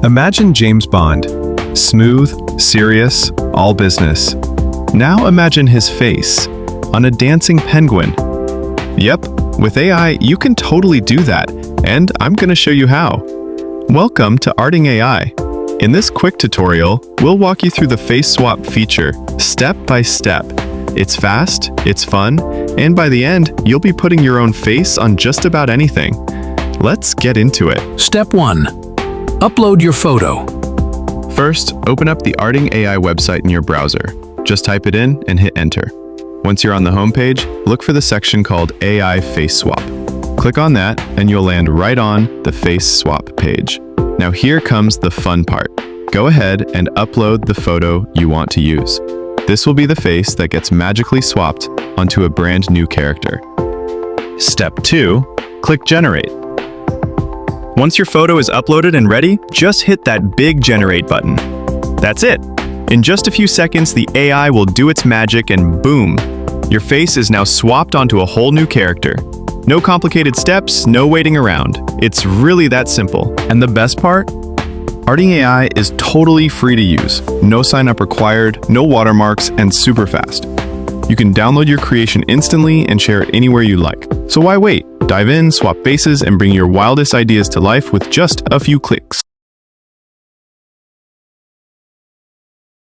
Imagine James Bond. Smooth, serious, all business. Now imagine his face on a dancing penguin. Yep, with AI, you can totally do that, and I'm going to show you how. Welcome to Arting.AI. In this quick tutorial, we'll walk you through the face swap feature, step by step. It's fast, it's fun, and by the end, you'll be putting your own face on just about anything. Let's get into it. Step 1. Upload your photo. First, open up the Arting.AI website in your browser. Just type it in and hit enter. Once you're on the home page, look for the section called AI Face Swap. Click on that and you'll land right on the Face Swap page. Now here comes the fun part. Go ahead and upload the photo you want to use. This will be the face that gets magically swapped onto a brand new character. Step 2. Click Generate. Once your photo is uploaded and ready, just hit that big Generate button. That's it. In just a few seconds, the AI will do its magic and boom! Your face is now swapped onto a whole new character. No complicated steps, no waiting around. It's really that simple. And the best part? Arting.AI is totally free to use. No sign up required, no watermarks, and super fast. You can download your creation instantly and share it anywhere you like. So why wait? Dive in, swap faces, and bring your wildest ideas to life with just a few clicks.